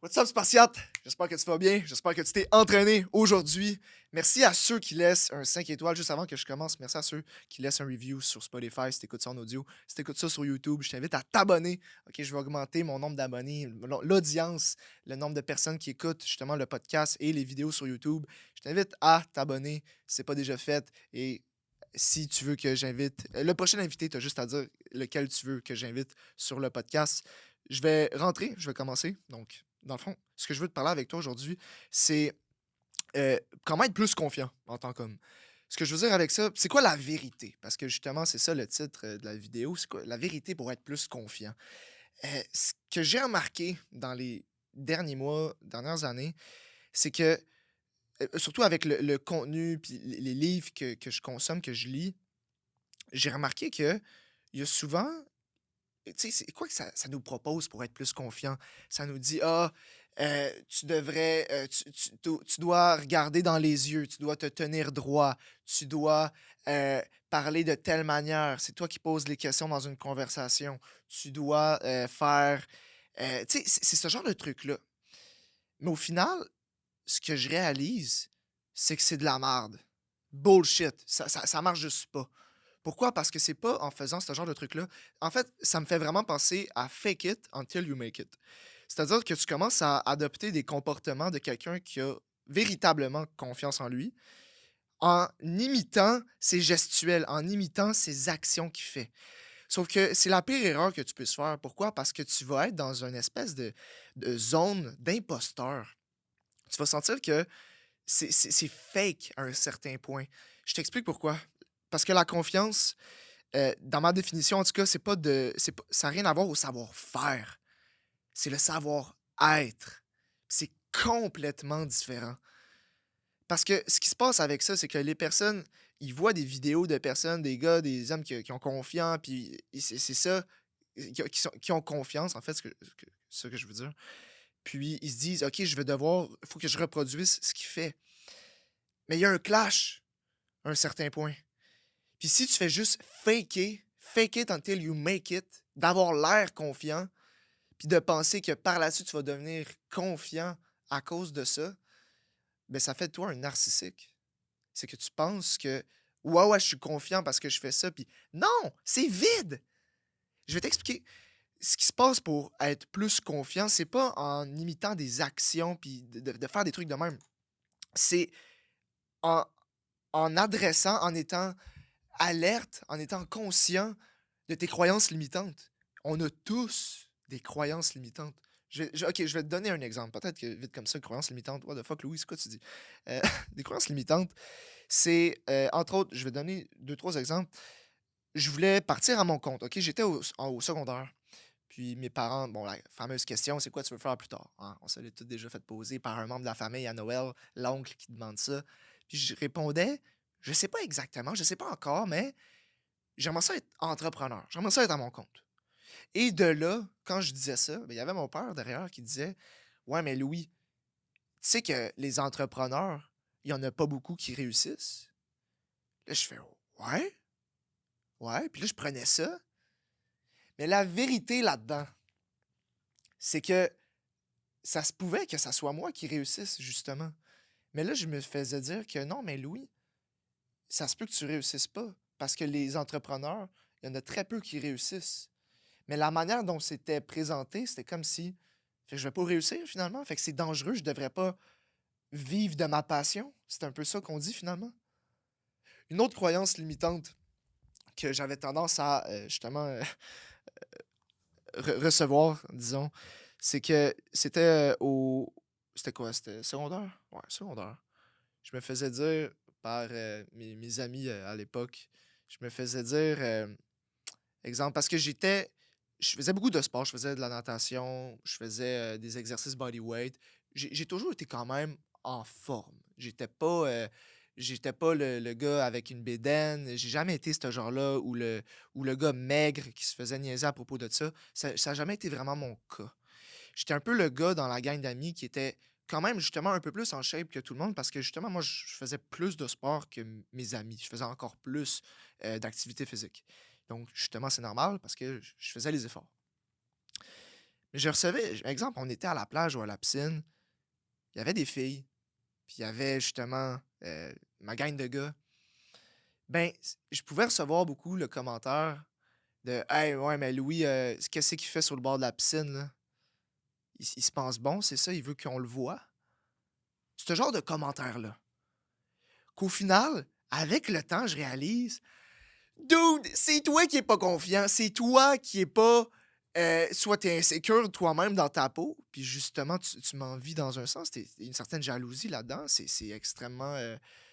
What's up, Spartiate? J'espère que tu vas bien. J'espère que tu t'es entraîné aujourd'hui. Merci à ceux qui laissent un 5 étoiles juste avant que je commence. Merci à ceux qui laissent un review sur Spotify si tu écoutes ça en audio. Si tu écoutes ça sur YouTube, je t'invite à t'abonner. Ok, je vais augmenter mon nombre d'abonnés, l'audience, le nombre de personnes qui écoutent justement le podcast et les vidéos sur YouTube. Je t'invite à t'abonner si ce n'est pas déjà fait. Et si tu veux que j'invite, le prochain invité, tu as juste à dire lequel tu veux que j'invite sur le podcast. Je vais rentrer, je vais commencer. Donc, dans le fond, ce que je veux te parler avec toi aujourd'hui, c'est comment être plus confiant en tant qu'homme. Ce que je veux dire avec ça, c'est quoi la vérité? Parce que justement, c'est ça le titre de la vidéo. C'est quoi la vérité pour être plus confiant? Ce que j'ai remarqué dans les derniers mois, dernières années, c'est que, surtout avec le contenu puis les livres que je consomme, que je lis, j'ai remarqué que il y a souvent tu sais, c'est quoi que ça nous propose pour être plus confiant? Ça nous dit: «Ah, tu devrais, tu dois regarder dans les yeux, tu dois te tenir droit, tu dois, parler de telle manière. C'est toi qui poses les questions dans une conversation. Tu dois, faire» tu sais, c'est ce genre de truc-là. Mais au final, ce que je réalise, c'est que c'est de la merde. Bullshit. Ça marche juste pas. Pourquoi? Parce que c'est pas en faisant ce genre de truc-là. En fait, ça me fait vraiment penser à fake it until you make it. C'est-à-dire que tu commences à adopter des comportements de quelqu'un qui a véritablement confiance en lui en imitant ses gestuels, en imitant ses actions qu'il fait. Sauf que c'est la pire erreur que tu puisses faire. Pourquoi? Parce que tu vas être dans une espèce de zone d'imposteur. Tu vas sentir que c'est fake à un certain point. Je t'explique pourquoi. Parce que la confiance, dans ma définition, en tout cas, ça n'a rien à voir au savoir-faire. C'est le savoir-être. C'est complètement différent. Parce que ce qui se passe avec ça, c'est que les personnes, ils voient des vidéos de personnes, des gars, des hommes qui ont confiance, puis c'est ça, qui ont confiance, en fait, ce que je veux dire. Puis ils se disent, OK, il faut que je reproduise ce qu'il fait. Mais il y a un clash à un certain point. Puis si tu fais juste fake it until you make it, d'avoir l'air confiant, puis de penser que par la suite tu vas devenir confiant à cause de ça, ben ça fait de toi un narcissique. C'est que tu penses que ouais, ouais, je suis confiant parce que je fais ça, puis non, c'est vide. Je vais t'expliquer. Ce qui se passe pour être plus confiant, c'est pas en imitant des actions puis de faire des trucs de même. C'est en, en adressant, en étant alerte, en étant conscient de tes croyances limitantes. On a tous des croyances limitantes. OK, je vais te donner un exemple. Peut-être que vite comme ça, croyances limitantes. What the fuck, Louis, c'est quoi tu dis? Euh, des croyances limitantes, c'est, entre autres, je vais donner deux, trois exemples. Je voulais partir à mon compte. OK, j'étais au secondaire. Puis mes parents, bon, la fameuse question, c'est quoi tu veux faire plus tard? Hein? On se l'est tout déjà fait poser par un membre de la famille à Noël, l'oncle qui demande ça. Puis je répondais, je sais pas exactement, je sais pas encore, mais j'aimerais ça être entrepreneur. J'aimerais ça être à mon compte. Et de là, quand je disais ça, ben, il y avait mon père derrière qui disait: Ouais, mais Louis, tu sais que les entrepreneurs, il y en a pas beaucoup qui réussissent. Là, je fais: Ouais, ouais. Puis là, je prenais ça. Mais la vérité là-dedans, c'est que ça se pouvait que ça soit moi qui réussisse, justement. Mais là, je me faisais dire que non, mais Louis, ça se peut que tu réussisses pas. Parce que les entrepreneurs, il y en a très peu qui réussissent. Mais la manière dont c'était présenté, c'était comme si fait que je vais pas réussir finalement. Fait que c'est dangereux, je devrais pas vivre de ma passion. C'est un peu ça qu'on dit finalement. Une autre croyance limitante que j'avais tendance à justement recevoir, disons, c'est que c'était au. C'était quoi? C'était secondaire? Ouais, secondaire. Je me faisais dire par mes amis à l'époque, je me faisais dire, exemple, parce que je faisais beaucoup de sport, je faisais de la natation, je faisais des exercices bodyweight. J'ai toujours été quand même en forme. J'étais pas le gars avec une bédaine. J'ai jamais été ce genre-là ou le gars maigre qui se faisait niaiser à propos de ça. Ça a jamais été vraiment mon cas. J'étais un peu le gars dans la gang d'amis qui était quand même justement un peu plus en shape que tout le monde parce que justement, moi, je faisais plus de sport que mes amis. Je faisais encore plus d'activité physique. Donc, justement, c'est normal parce que je faisais les efforts. je recevais, exemple, on était à la plage ou à la piscine, il y avait des filles, puis il y avait justement ma gang de gars. Ben, je pouvais recevoir beaucoup le commentaire de Hey, ouais, mais Louis, qu'est-ce qu'il fait sur le bord de la piscine, là? Il se pense bon, c'est ça, il veut qu'on le voit. Ce genre de commentaire-là. Qu'au final, avec le temps, je réalise, dude, c'est toi qui est pas confiant, c'est toi qui est pas. Soit t'es insécure toi-même dans ta peau, puis justement, tu m'envies dans un sens, une certaine jalousie là-dedans, c'est extrêmement.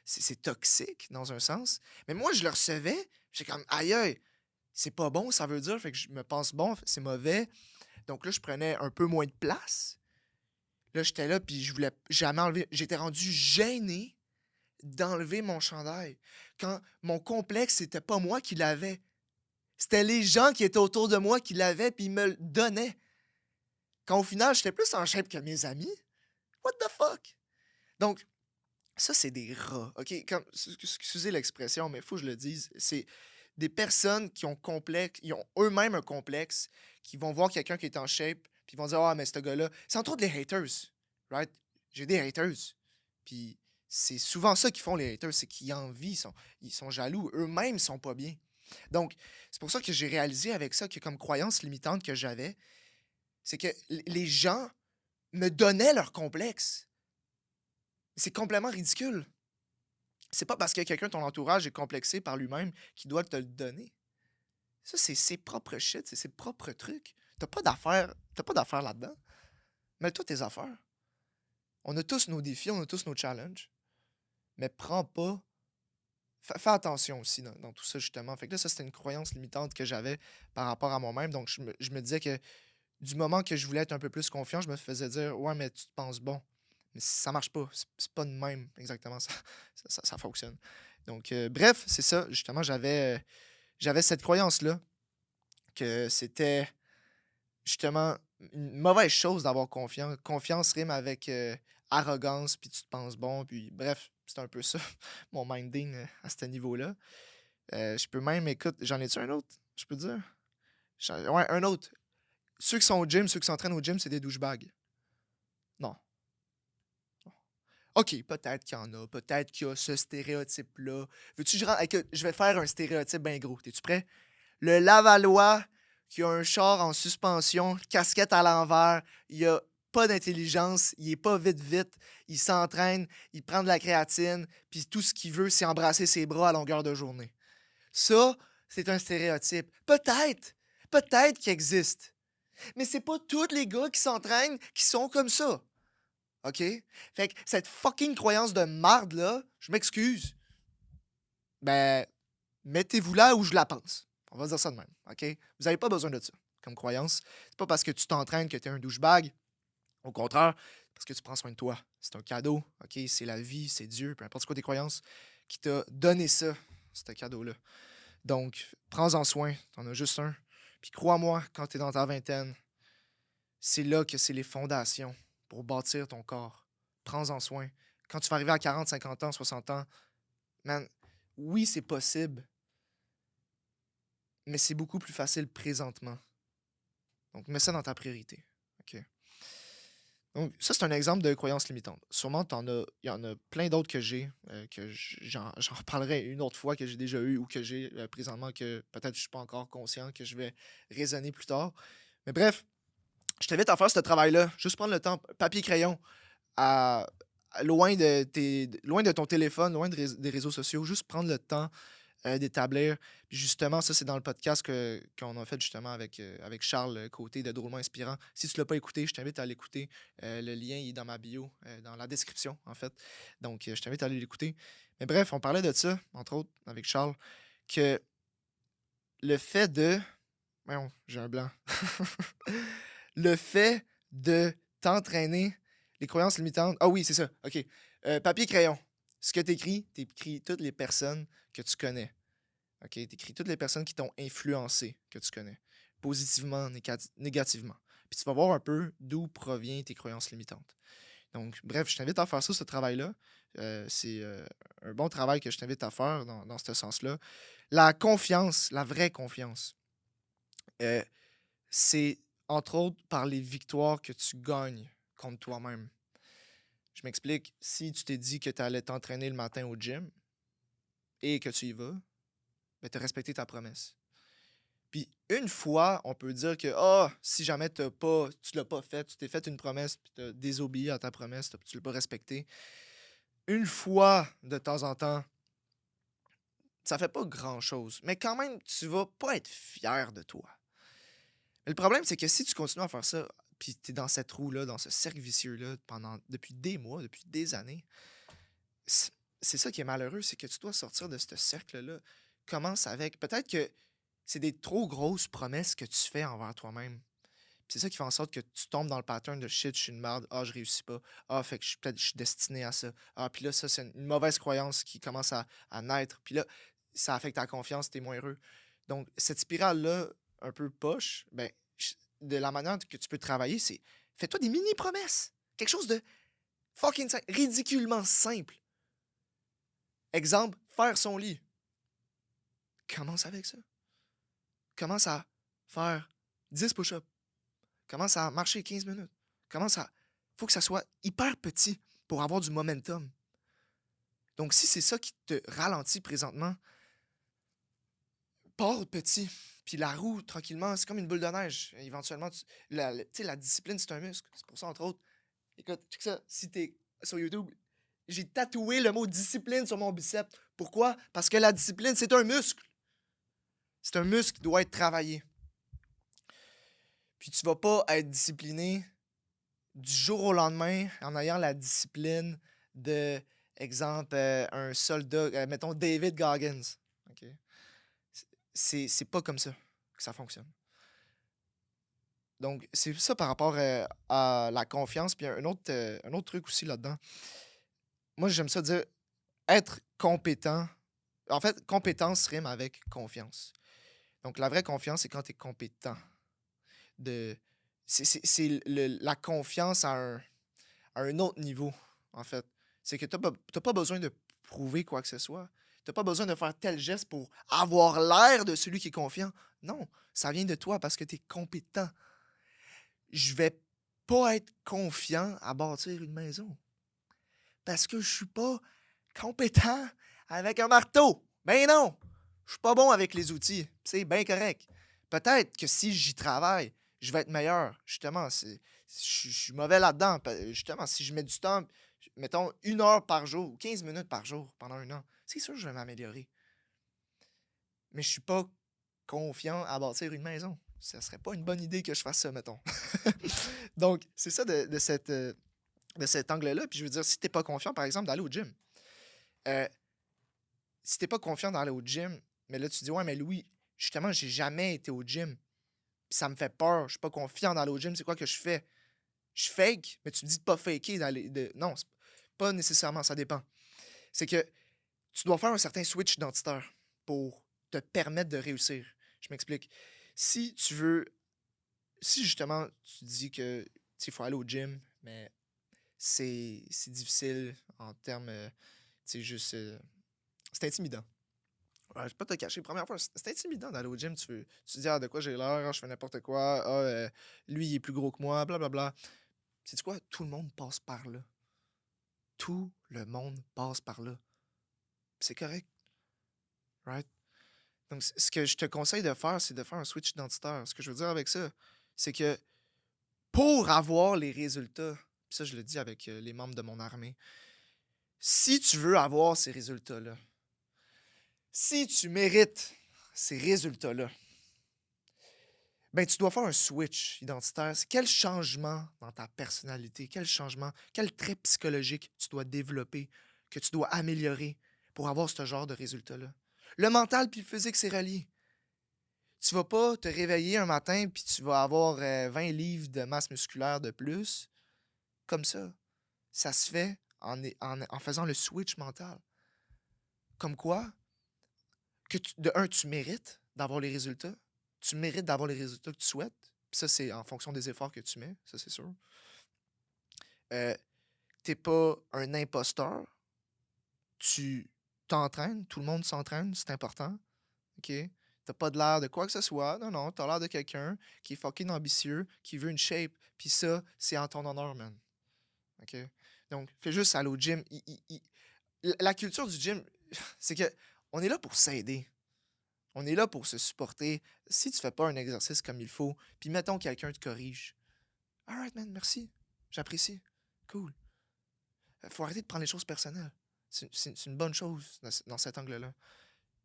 C'est toxique dans un sens. Mais moi, je le recevais, j'étais comme, aïe, aïe, c'est pas bon, ça veut dire, fait que je me pense bon, c'est mauvais. Donc là, je prenais un peu moins de place. Là, j'étais là, puis je voulais jamais enlever. J'étais rendu gêné d'enlever mon chandail. Quand mon complexe, c'était pas moi qui l'avais. C'était les gens qui étaient autour de moi qui l'avaient, puis ils me le donnaient. Quand au final, j'étais plus en shape que mes amis. What the fuck? Donc, ça, c'est des rats. OK? Excusez l'expression, mais il faut que je le dise. C'est des personnes qui ont complexe, ils ont eux-mêmes un complexe, qui vont voir quelqu'un qui est en shape, puis ils vont dire Ah, mais ce gars-là. C'est entre autres les haters. Right? J'ai des haters. Puis c'est souvent ça qu'ils font, les haters, c'est qu'ils envient, ils sont jaloux. Eux-mêmes sont pas bien. Donc, c'est pour ça que j'ai réalisé avec ça que comme croyance limitante que j'avais, c'est que les gens me donnaient leur complexe. C'est complètement ridicule. C'est pas parce que quelqu'un de ton entourage est complexé par lui-même qu'il doit te le donner. Ça, c'est ses propres shit, c'est ses propres trucs. T'as pas d'affaires là-dedans. Mets-toi tes affaires. On a tous nos défis, on a tous nos challenges. Mais prends pas. Fais attention aussi dans tout ça, justement. Fait que là, ça, c'était une croyance limitante que j'avais par rapport à moi-même. Donc, je me disais que du moment que je voulais être un peu plus confiant, je me faisais dire Ouais, mais tu te penses bon. Mais ça marche pas. C'est pas de même exactement ça fonctionne. Donc, bref, c'est ça. Justement, j'avais cette croyance-là que c'était justement une mauvaise chose d'avoir confiance. Confiance rime avec arrogance, puis tu te penses bon. Puis bref, c'est un peu ça, mon minding à ce niveau-là. Je peux même, écoute, j'en ai-tu un autre, je peux dire? Ouais, un autre. Ceux qui sont au gym, ceux qui s'entraînent au gym, c'est des douchebags. Non. OK, peut-être qu'il y en a. Peut-être qu'il y a ce stéréotype-là. Veux-tu que écoute, je vais faire un stéréotype bien gros. T'es-tu prêt? Le Lavallois qui a un char en suspension, casquette à l'envers, il a pas d'intelligence, il est pas vite, il s'entraîne, il prend de la créatine, puis tout ce qu'il veut, c'est embrasser ses bras à longueur de journée. Ça, c'est un stéréotype. Peut-être qu'il existe. Mais c'est pas tous les gars qui s'entraînent qui sont comme ça. OK? Fait que cette fucking croyance de marde là, je m'excuse. Ben, mettez-vous là où je la pense. On va dire ça de même, OK? Vous n'avez pas besoin de ça comme croyance. C'est pas parce que tu t'entraînes que tu es un douchebag. Au contraire, parce que tu prends soin de toi. C'est un cadeau, OK? C'est la vie, c'est Dieu, peu importe quoi tes croyances, qui t'a donné ça, ce cadeau-là. Donc, prends-en soin, t'en as juste un. Puis crois-moi, quand tu es dans ta vingtaine, c'est là que c'est les fondations pour bâtir ton corps. Prends-en soin. Quand tu vas arriver à 40, 50 ans, 60 ans, man, oui, c'est possible, mais c'est beaucoup plus facile présentement. Donc, mets ça dans ta priorité. OK? Donc, ça, c'est un exemple de croyance limitante. Sûrement, il y en a plein d'autres que j'ai, j'en reparlerai une autre fois, que j'ai déjà eu ou que j'ai présentement, que peut-être je ne suis pas encore conscient, que je vais raisonner plus tard. Mais bref, je t'invite à faire ce travail-là. Juste prendre le temps, papier-crayon, loin de ton téléphone, loin des réseaux sociaux. Juste prendre le temps d'établir. Puis justement, ça, c'est dans le podcast qu'on a fait justement avec Charles Côté de Drôlement Inspirant. Si tu ne l'as pas écouté, je t'invite à l'écouter. Le lien il est dans ma bio, dans la description, en fait. Donc, je t'invite à aller l'écouter. Mais bref, on parlait de ça, entre autres, avec Charles, que le fait de... Voyons, j'ai un blanc. Le fait de t'entraîner, les croyances limitantes... Ah oui, c'est ça. OK. Papier-crayon. Ce que tu écris toutes les personnes que tu connais. OK? Tu écris toutes les personnes qui t'ont influencé, que tu connais, positivement, négativement. Puis tu vas voir un peu d'où proviennent tes croyances limitantes. Donc, bref, je t'invite à faire ça, ce travail-là. C'est un bon travail que je t'invite à faire dans ce sens-là. La confiance, la vraie confiance, c'est Entre autres, par les victoires que tu gagnes contre toi-même. Je m'explique. Si tu t'es dit que tu allais t'entraîner le matin au gym et que tu y vas, ben, tu as respecté ta promesse. Puis une fois, on peut dire que si jamais tu l'as pas fait, tu t'es fait une promesse puis tu as désobéi à ta promesse, tu l'as pas respecté. Une fois de temps en temps, ça fait pas grand-chose. Mais quand même, tu vas pas être fier de toi. Mais le problème, c'est que si tu continues à faire ça, puis tu es dans cette roue-là, dans ce cercle vicieux-là, depuis des mois, depuis des années, c'est c'est ça qui est malheureux, c'est que tu dois sortir de ce cercle-là. Commence avec. Peut-être que c'est des trop grosses promesses que tu fais envers toi-même. Puis c'est ça qui fait en sorte que tu tombes dans le pattern de shit, je suis une merde, je réussis pas, fait que je suis destiné à ça. Puis là, ça, c'est une mauvaise croyance qui commence à naître. Puis là, ça affecte ta confiance, t'es moins heureux. Donc, cette spirale-là, un peu poche, ben, de la manière que tu peux travailler, c'est fais-toi des mini-promesses. Quelque chose de fucking simple, ridiculement simple. Exemple, faire son lit. Commence avec ça. Commence à faire 10 push-ups. Commence à marcher 15 minutes. Commence à. Faut que ça soit hyper petit pour avoir du momentum. Donc, si c'est ça qui te ralentit présentement, pars petit. Puis la roue, tranquillement, c'est comme une boule de neige. Éventuellement, tu sais, la discipline, c'est un muscle. C'est pour ça, entre autres. Écoute, check ça. Si t'es sur YouTube, j'ai tatoué le mot discipline sur mon biceps. Pourquoi? Parce que la discipline, c'est un muscle. C'est un muscle qui doit être travaillé. Puis tu vas pas être discipliné du jour au lendemain en ayant la discipline de, exemple, un soldat, mettons David Goggins. OK? C'est pas comme ça que ça fonctionne. Donc, c'est ça par rapport à la confiance. Puis un autre truc aussi là-dedans. Moi, j'aime ça dire être compétent. En fait, compétence rime avec confiance. Donc, la vraie confiance, c'est quand tu es compétent. De, c'est la confiance à un autre niveau, en fait. C'est que tu n'as pas besoin de prouver quoi que ce soit. Tu n'as pas besoin de faire tel geste pour avoir l'air de celui qui est confiant. Non, ça vient de toi parce que tu es compétent. Je vais pas être confiant à bâtir une maison parce que je suis pas compétent avec un marteau. Ben non, je suis pas bon avec les outils. C'est bien correct. Peut-être que si j'y travaille, je vais être meilleur. Justement, je suis mauvais là-dedans. Justement, si je mets du temps, mettons 1 heure par jour ou 15 minutes par jour pendant 1 an, c'est sûr que je vais m'améliorer. Mais je suis pas confiant à bâtir une maison. Ça serait pas une bonne idée que je fasse ça, mettons. Donc, c'est ça de cet angle-là. Puis je veux dire, si t'es pas confiant, par exemple, d'aller au gym. Euh, Si t'es pas confiant d'aller au gym, mais là, tu dis, ouais, mais Louis, justement, j'ai jamais été au gym. Puis ça me fait peur. Je suis pas confiant d'aller au gym. C'est quoi que je fais? Je fake, mais tu dis de pas faker d'aller. Non, c'est pas nécessairement, ça dépend. C'est que tu dois faire un certain switch identitaire pour te permettre de réussir. Je m'explique. Si tu veux. Si justement tu dis que il faut aller au gym, mais c'est difficile en termes. Tu sais, juste. C'est intimidant. Ouais, je vais pas te cacher. Première fois, c'est intimidant d'aller au gym. Tu dis, de quoi j'ai l'air, je fais n'importe quoi. Lui, il est plus gros que moi, blablabla. Sais-tu quoi? Tout le monde passe par là. Tout le monde passe par là. C'est correct, right? Donc, ce que je te conseille de faire, c'est de faire un switch identitaire. Ce que je veux dire avec ça, c'est que pour avoir les résultats, puis ça, je le dis avec les membres de mon armée, si tu veux avoir ces résultats-là, si tu mérites ces résultats-là, ben, tu dois faire un switch identitaire. Quel changement dans ta personnalité, quel changement, quel trait psychologique tu dois développer, que tu dois améliorer pour avoir ce genre de résultat-là? Le mental puis le physique, c'est relié. Tu vas pas te réveiller un matin puis tu vas avoir 20 livres de masse musculaire de plus. Comme ça. Ça se fait en faisant le switch mental. Comme quoi, de un, tu mérites d'avoir les résultats. Tu mérites d'avoir les résultats que tu souhaites. Puis ça, c'est en fonction des efforts que tu mets, ça c'est sûr. T'es pas un imposteur. Tu t'entraînes, tout le monde s'entraîne, c'est important. OK? T'as pas de l'air de quoi que ce soit. Non, non, t'as l'air de quelqu'un qui est fucking ambitieux, qui veut une shape. Puis ça, c'est en ton honneur, man. OK? Donc, fais juste aller au gym. La culture du gym, c'est que on est là pour s'aider. On est là pour se supporter. Si tu fais pas un exercice comme il faut, puis mettons quelqu'un te corrige. Alright, man, merci. J'apprécie. Cool. Faut arrêter de prendre les choses personnelles. C'est une bonne chose dans cet angle-là.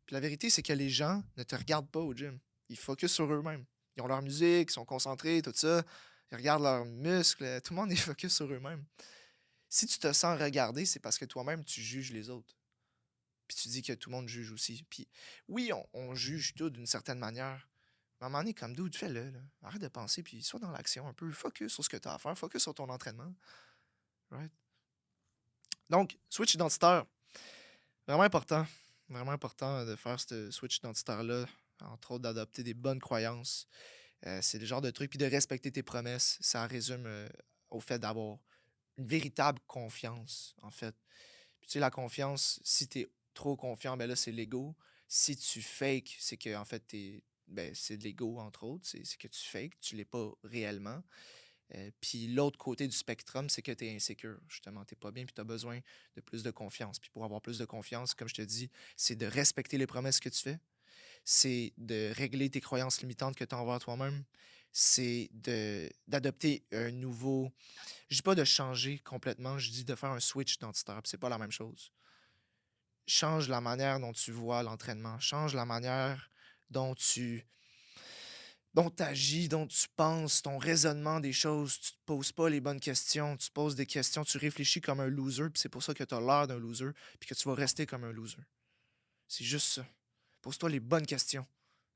Puis la vérité, c'est que les gens ne te regardent pas au gym. Ils focus sur eux-mêmes. Ils ont leur musique, ils sont concentrés, tout ça. Ils regardent leurs muscles. Tout le monde est focus sur eux-mêmes. Si tu te sens regarder, c'est parce que toi-même, tu juges les autres. Puis tu dis que tout le monde juge aussi. Puis oui, on juge tout d'une certaine manière. Mais à un moment donné, comme dude, fais-le. Là. Arrête de penser, puis sois dans l'action un peu. Focus sur ce que tu as à faire. Focus sur ton entraînement. Right? Donc, switch identitaire. Vraiment important. Vraiment important de faire ce switch identitaire-là. Entre autres, d'adopter des bonnes croyances. C'est le genre de truc. Puis de respecter tes promesses. Ça résume au fait d'avoir une véritable confiance, en fait. Puis tu sais, la confiance, si tu es trop confiant, ben là, c'est l'ego. Si tu fakes, c'est que, en fait, c'est de l'ego, entre autres. C'est que tu fakes, tu l'es pas réellement. Puis l'autre côté du spectrum, c'est que tu es insécure. Justement, tu n'es pas bien, puis tu as besoin de plus de confiance. Puis pour avoir plus de confiance, comme je te dis, c'est de respecter les promesses que tu fais. C'est de régler tes croyances limitantes que tu as envers toi-même. C'est d'adopter un nouveau. Je dis pas de changer complètement, je dis de faire un switch identitaire. Puis c'est pas la même chose. Change la manière dont tu vois l'entraînement. Change la manière dont tu agis, dont tu penses, ton raisonnement des choses. Tu te poses pas les bonnes questions. Tu te poses des questions, tu réfléchis comme un loser. Puis c'est pour ça que tu as l'air d'un loser. Puis que tu vas rester comme un loser. C'est juste ça. Pose-toi les bonnes questions.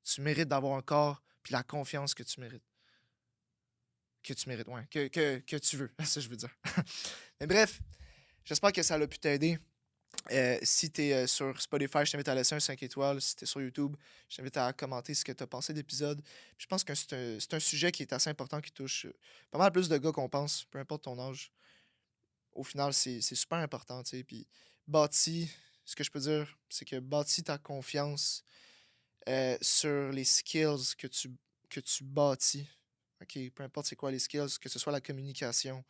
Tu mérites d'avoir un corps puis la confiance que tu mérites. Que tu mérites, ouais. Que tu veux. C'est ça que je veux dire. Mais bref, j'espère que ça a pu t'aider. Si tu es sur Spotify, je t'invite à laisser un 5 étoiles. Si tu es sur YouTube, je t'invite à commenter ce que tu as pensé de l'épisode. Je pense que c'est un sujet qui est assez important, qui touche pas mal plus de gars qu'on pense, peu importe ton âge. Au final, c'est super important, tu sais. Puis bâtis, ce que je peux dire, c'est que bâtis ta confiance sur les skills que tu bâtis. OK? Peu importe c'est quoi les skills, que ce soit la communication,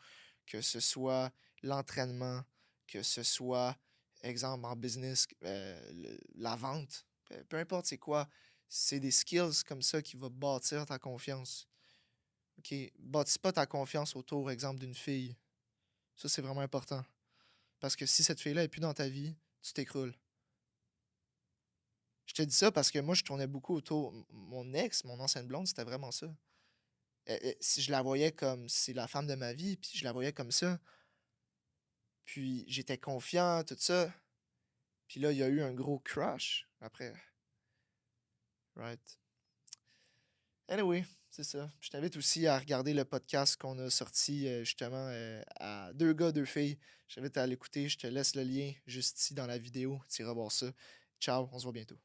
que ce soit l'entraînement, que ce soit, exemple, en business, la vente, peu importe c'est quoi, c'est des skills comme ça qui vont bâtir ta confiance. OK? Bâtis pas ta confiance autour, exemple, d'une fille. Ça, c'est vraiment important. Parce que si cette fille-là n'est plus dans ta vie, tu t'écroules. Je te dis ça parce que moi, je tournais beaucoup autour. Mon ex, mon ancienne blonde, c'était vraiment ça. Si je la voyais comme c'est la femme de ma vie, puis je la voyais comme ça. Puis j'étais confiant, tout ça. Puis là, il y a eu un gros crash après. Right? Anyway, c'est ça. Je t'invite aussi à regarder le podcast qu'on a sorti justement à deux gars, deux filles. Je t'invite à l'écouter. Je te laisse le lien juste ici dans la vidéo. Tu iras voir ça. Ciao, on se voit bientôt.